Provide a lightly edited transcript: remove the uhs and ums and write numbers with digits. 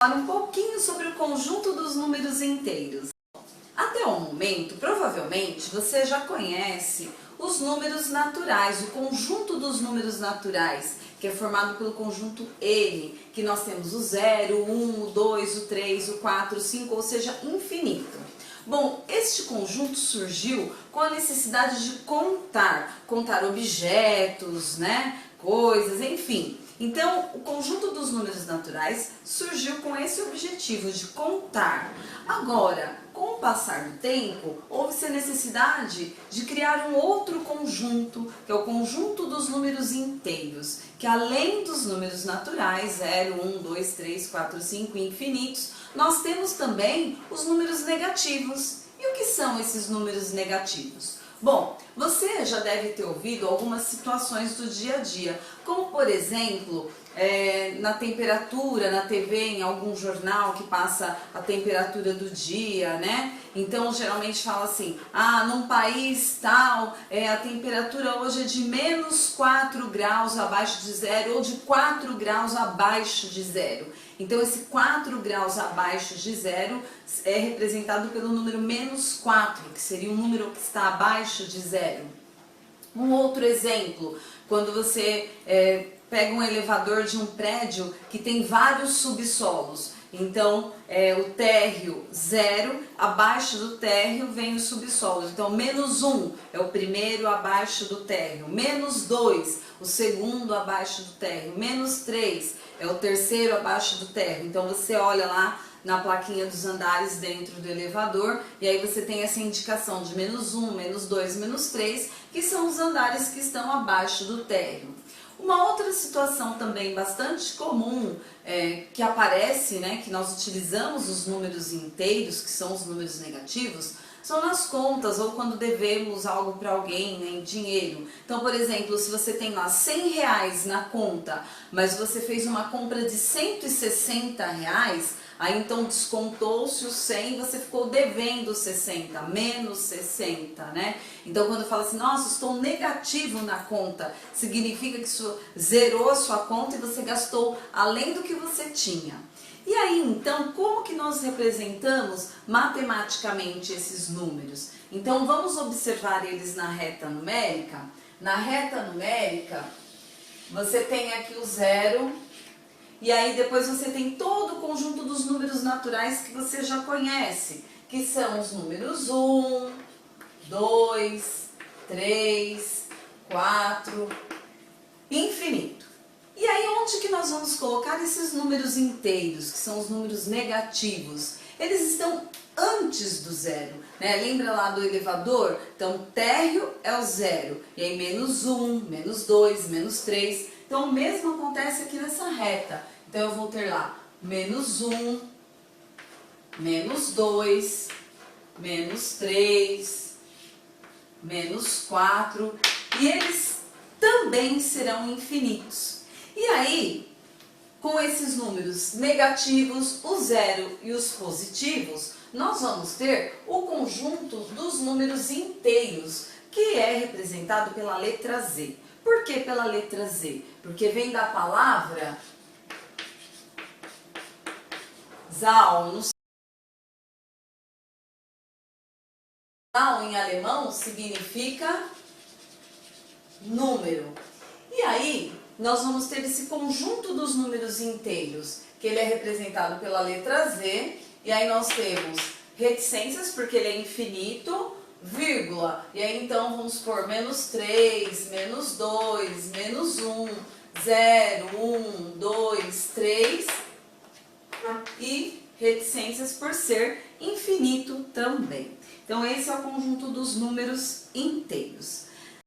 Falar um pouquinho sobre o conjunto dos números inteiros. Até o momento, provavelmente, você já conhece os números naturais, o conjunto dos números naturais, que é formado pelo conjunto N, que nós temos o 0, o 1, o 2, o 3, o 4, o 5, ou seja, infinito. Bom, este conjunto surgiu com a necessidade de contar objetos, né, coisas, enfim. Então, o conjunto dos números naturais surgiu com esse objetivo de contar. Agora, com o passar do tempo, houve-se a necessidade de criar um outro conjunto, que é o conjunto dos números inteiros, que além dos números naturais, 0, 1, 2, 3, 4, 5 e infinitos, nós temos também os números negativos. E o que são esses números negativos? Bom, você já deve ter ouvido algumas situações do dia a dia, como por exemplo, na temperatura, na TV, em algum jornal que passa a temperatura do dia, né? Então geralmente fala assim, num país tal, a temperatura hoje é de menos 4 graus abaixo de zero ou de 4 graus abaixo de zero. Então esse 4 graus abaixo de zero é representado pelo número menos 4, que seria um número que está abaixo de zero. Um outro exemplo, quando você pega um elevador de um prédio que tem vários subsolos. Então, o térreo 0, abaixo do térreo vem os subsolos. Então, menos 1 é o primeiro abaixo do térreo, menos 2, o segundo abaixo do térreo, menos 3 é o terceiro abaixo do térreo. Então, você olha lá na plaquinha dos andares dentro do elevador e aí você tem essa indicação de menos 1, menos 2, menos 3, que são os andares que estão abaixo do térreo. Uma outra situação também bastante comum que aparece, né, que nós utilizamos os números inteiros, que são os números negativos, são nas contas ou quando devemos algo para alguém, né, em dinheiro. Então, por exemplo, se você tem lá 100 reais na conta, mas você fez uma compra de 160 reais, aí então descontou-se os 100 e você ficou devendo 60, menos 60, né? Então quando fala assim, nossa, estou negativo na conta, significa que isso zerou a sua conta e você gastou além do que você tinha. E aí então, como que nós representamos matematicamente esses números? Então vamos observar eles na reta numérica. Na reta numérica, você tem aqui o 0, e aí depois você tem todo o conjunto dos números naturais que você já conhece, que são os números 1, 2, 3, 4, infinito. E aí onde que nós vamos colocar esses números inteiros, que são os números negativos? Eles estão antes do zero, né? Lembra lá do elevador? Então o térreo é o 0, e aí menos 1, menos 2, menos 3... Então, o mesmo acontece aqui nessa reta. Então, eu vou ter lá menos 1, menos 2, menos 3, menos 4. E eles também serão infinitos. E aí, com esses números negativos, o 0 e os positivos, nós vamos ter o conjunto dos números inteiros, que é representado pela letra Z. Por que pela letra Z? Porque vem da palavra Zahl. Zahl em alemão significa número. E aí, nós vamos ter esse conjunto dos números inteiros, que ele é representado pela letra Z. E aí nós temos reticências, porque ele é infinito, vírgula, e aí então vamos pôr menos 3, menos 2, menos 1, 0, 1, 2, 3 e reticências por ser infinito também. Então esse é o conjunto dos números inteiros.